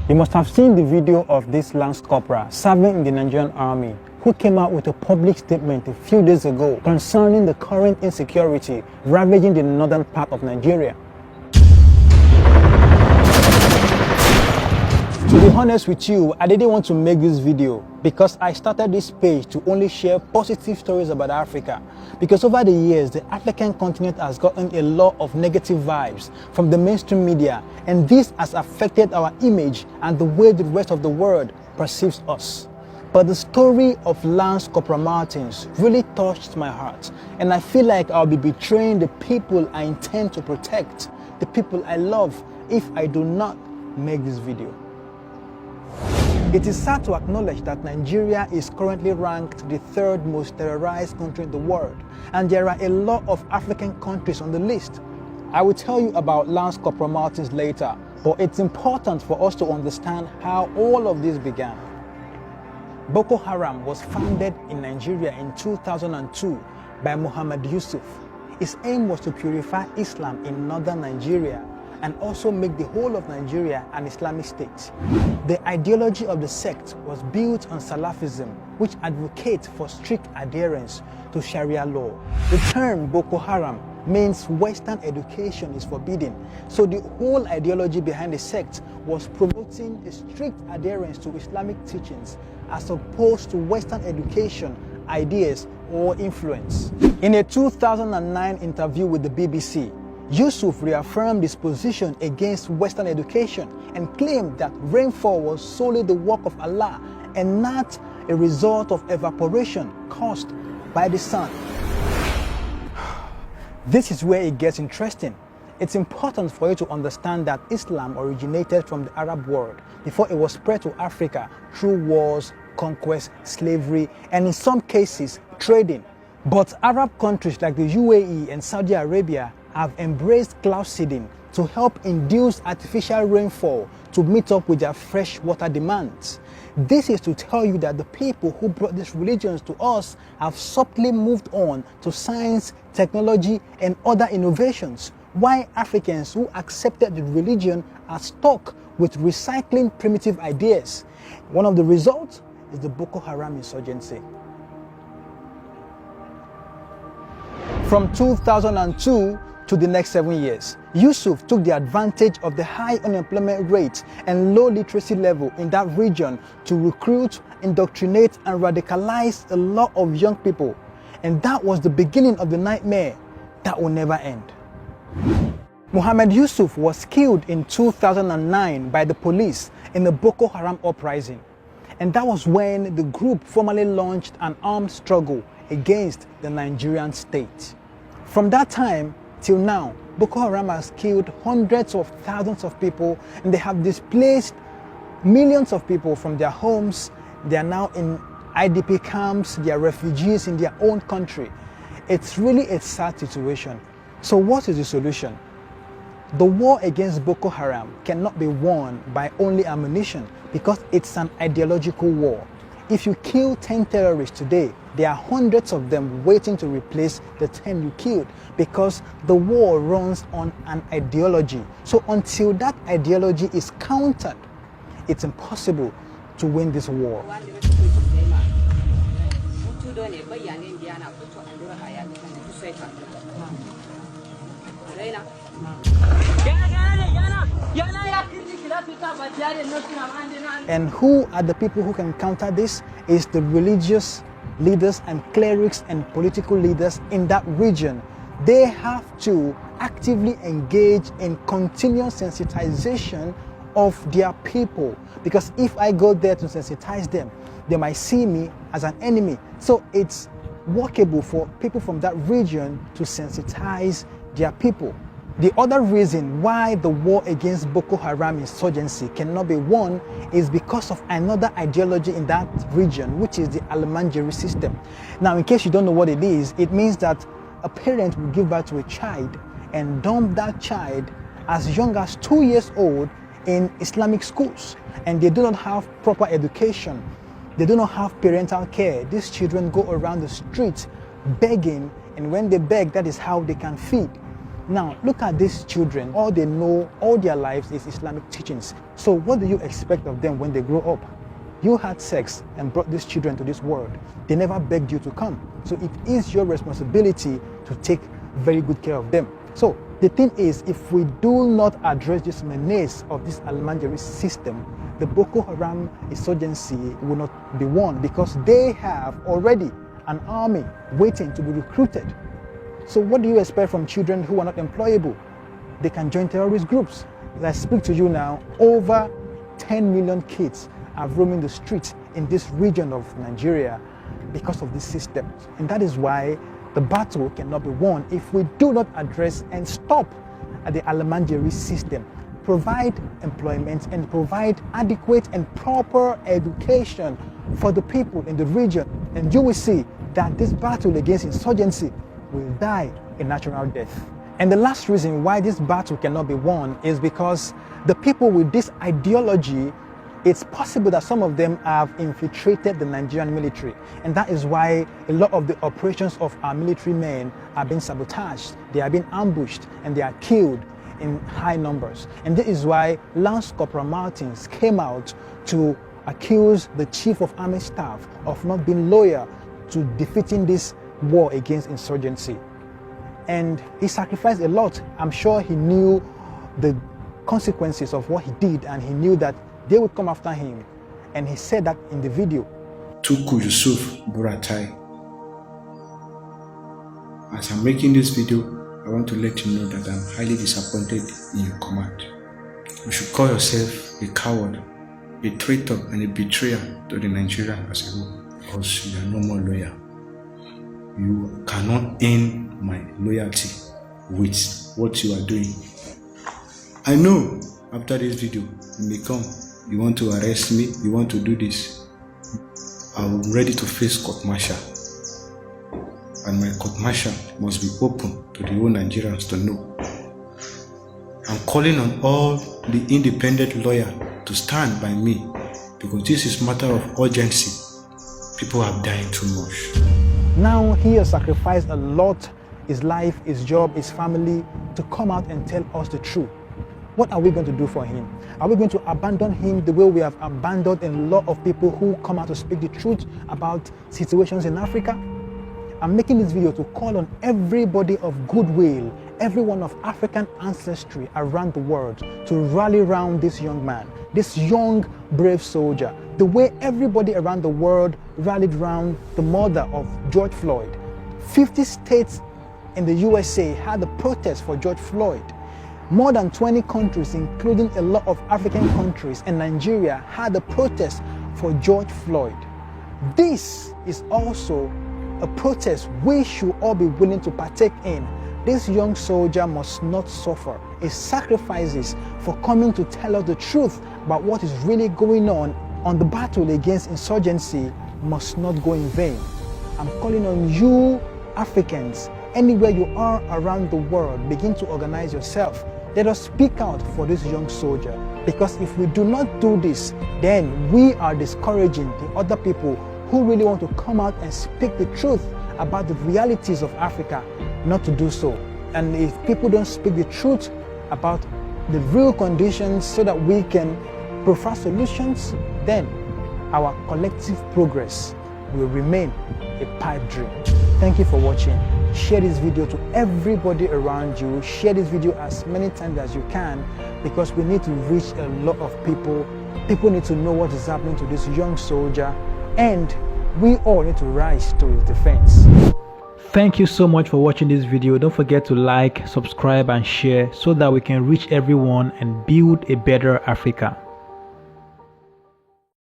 You must have seen the video of this Lance Corporal serving in the Nigerian army who came out with a public statement a few days ago concerning the current insecurity ravaging the northern part of Nigeria. To be honest with you, I didn't want to make this video because I started this page to only share positive stories about Africa. Because over the years, the African continent has gotten a lot of negative vibes from the mainstream media, and this has affected our image and the way the rest of the world perceives us. But the story of Lance Corporal Martins really touched my heart, and I feel like I'll be betraying the people I intend to protect, the people I love, if I do not make this video. It is sad to acknowledge that Nigeria is currently ranked the third most terrorized country in the world, and there are a lot of African countries on the list. I will tell you about Lance Corporal Martins later, but it's important for us to understand how all of this began. Boko Haram was founded in Nigeria in 2002 by Muhammad Yusuf. His aim was to purify Islam in northern Nigeria and also make the whole of Nigeria an Islamic state. The ideology of the sect was built on Salafism, which advocates for strict adherence to Sharia law. The term Boko Haram means Western education is forbidden, so the whole ideology behind the sect was promoting a strict adherence to Islamic teachings as opposed to Western education, ideas, or influence. In a 2009 interview with the BBC, Yusuf reaffirmed his position against Western education and claimed that rainfall was solely the work of Allah and not a result of evaporation caused by the sun. This is where it gets interesting. It's important for you to understand that Islam originated from the Arab world before it was spread to Africa through wars, conquest, slavery, and in some cases, trading. But Arab countries like the UAE and Saudi Arabia have embraced cloud seeding to help induce artificial rainfall to meet up with their fresh water demands. This is to tell you that the people who brought these religions to us have subtly moved on to science, technology, and other innovations, while Africans who accepted the religion are stuck with recycling primitive ideas. One of the results is the Boko Haram insurgency. From 2002 to the next 7 years, Yusuf took the advantage of the high unemployment rate and low literacy level in that region to recruit, indoctrinate, and radicalize a lot of young people. And that was the beginning of the nightmare that will never end. Muhammad Yusuf was killed in 2009 by the police in the Boko Haram uprising. And that was when the group formally launched an armed struggle against the Nigerian state. From that time till now, Boko Haram has killed hundreds of thousands of people, and they have displaced millions of people from their homes. They are now in IDP camps, they are refugees in their own country. It's really a sad situation. So what is the solution? The war against Boko Haram cannot be won by only ammunition because it's an ideological war. If you kill 10 terrorists today, there are hundreds of them waiting to replace the 10 you killed because the war runs on an ideology. So until that ideology is countered, it's impossible to win this war. And who are the people who can counter this? Is the religious leaders and clerics and political leaders in that region. They have to actively engage in continuous sensitization of their people, because if I go there to sensitize them, they might see me as an enemy. So it's workable for people from that region to sensitize their people. The other reason why the war against Boko Haram insurgency cannot be won is because of another ideology in that region, which is the Almanjiri system. Now, in case you don't know what it is, it means that a parent will give birth to a child and dump that child as young as 2 years old in Islamic schools, and they do not have proper education. They do not have parental care. These children go around the streets begging, and when they beg, that is how they can feed. Now, look at these children. All they know all their lives is Islamic teachings. So what do you expect of them when they grow up? You had sex and brought these children to this world. They never begged you to come. So it is your responsibility to take very good care of them. So the thing is, if we do not address this menace of this Almanjari system, the Boko Haram insurgency will not be won, because they have already an army waiting to be recruited. So what do you expect from children who are not employable? They can join terrorist groups. As I speak to you now, over 10 million kids are roaming the streets in this region of Nigeria because of this system. And that is why the battle cannot be won if we do not address and stop the Almanjari system, provide employment and provide adequate and proper education for the people in the region. And you will see that this battle against insurgency will die a natural death. And the last reason why this battle cannot be won is because the people with this ideology, it's possible that some of them have infiltrated the Nigerian military. And that is why a lot of the operations of our military men are being sabotaged. They are being ambushed and they are killed in high numbers. And this is why Lance Corporal Martins came out to accuse the Chief of Army Staff of not being loyal to defeating this war against insurgency. And he sacrificed a lot. I'm sure he knew the consequences of what he did, and he knew that they would come after him. And he said that in the video. Tuku Yusuf Buratai. As I'm making this video, I want to let you know that I'm highly disappointed in your command. You should call yourself a coward, a traitor, and a betrayer to the Nigeria as a whole, because you are no more loyal. You cannot earn my loyalty with what you are doing. I know after this video, you may come, you want to arrest me, you want to do this. I'm ready to face court-martial. And my court-martial must be open to the whole Nigerians to know. I'm calling on all the independent lawyers to stand by me, because this is a matter of urgency. People are dying too much. Now he has sacrificed a lot, his life, his job, his family, to come out and tell us the truth. What are we going to do for him? Are we going to abandon him the way we have abandoned a lot of people who come out to speak the truth about situations in Africa? I'm making this video to call on everybody of goodwill, everyone of African ancestry around the world, to rally around this young man, this young, brave soldier, the way everybody around the world rallied around the murder of George Floyd. 50 states in the USA had a protest for George Floyd. More than 20 countries, including a lot of African countries and Nigeria, had a protest for George Floyd. This is also a protest we should all be willing to partake in. This young soldier must not suffer. His sacrifices for coming to tell us the truth about what is really going on the battle against insurgency must not go in vain. I'm calling on you, Africans, anywhere you are around the world, begin to organize yourself. Let us speak out for this young soldier, because if we do not do this, then we are discouraging the other people who really want to come out and speak the truth about the realities of Africa not to do so. And if people don't speak the truth about the real conditions so that we can provide solutions, then our collective progress will remain a pipe dream. Thank you for watching. Share this video to everybody around you. Share this video as many times as you can, because we need to reach a lot of people. People need to know what is happening to this young soldier, and we all need to rise to his defense. Thank you so much for watching this video. Don't forget to like, subscribe and share so that we can reach everyone and build a better Africa.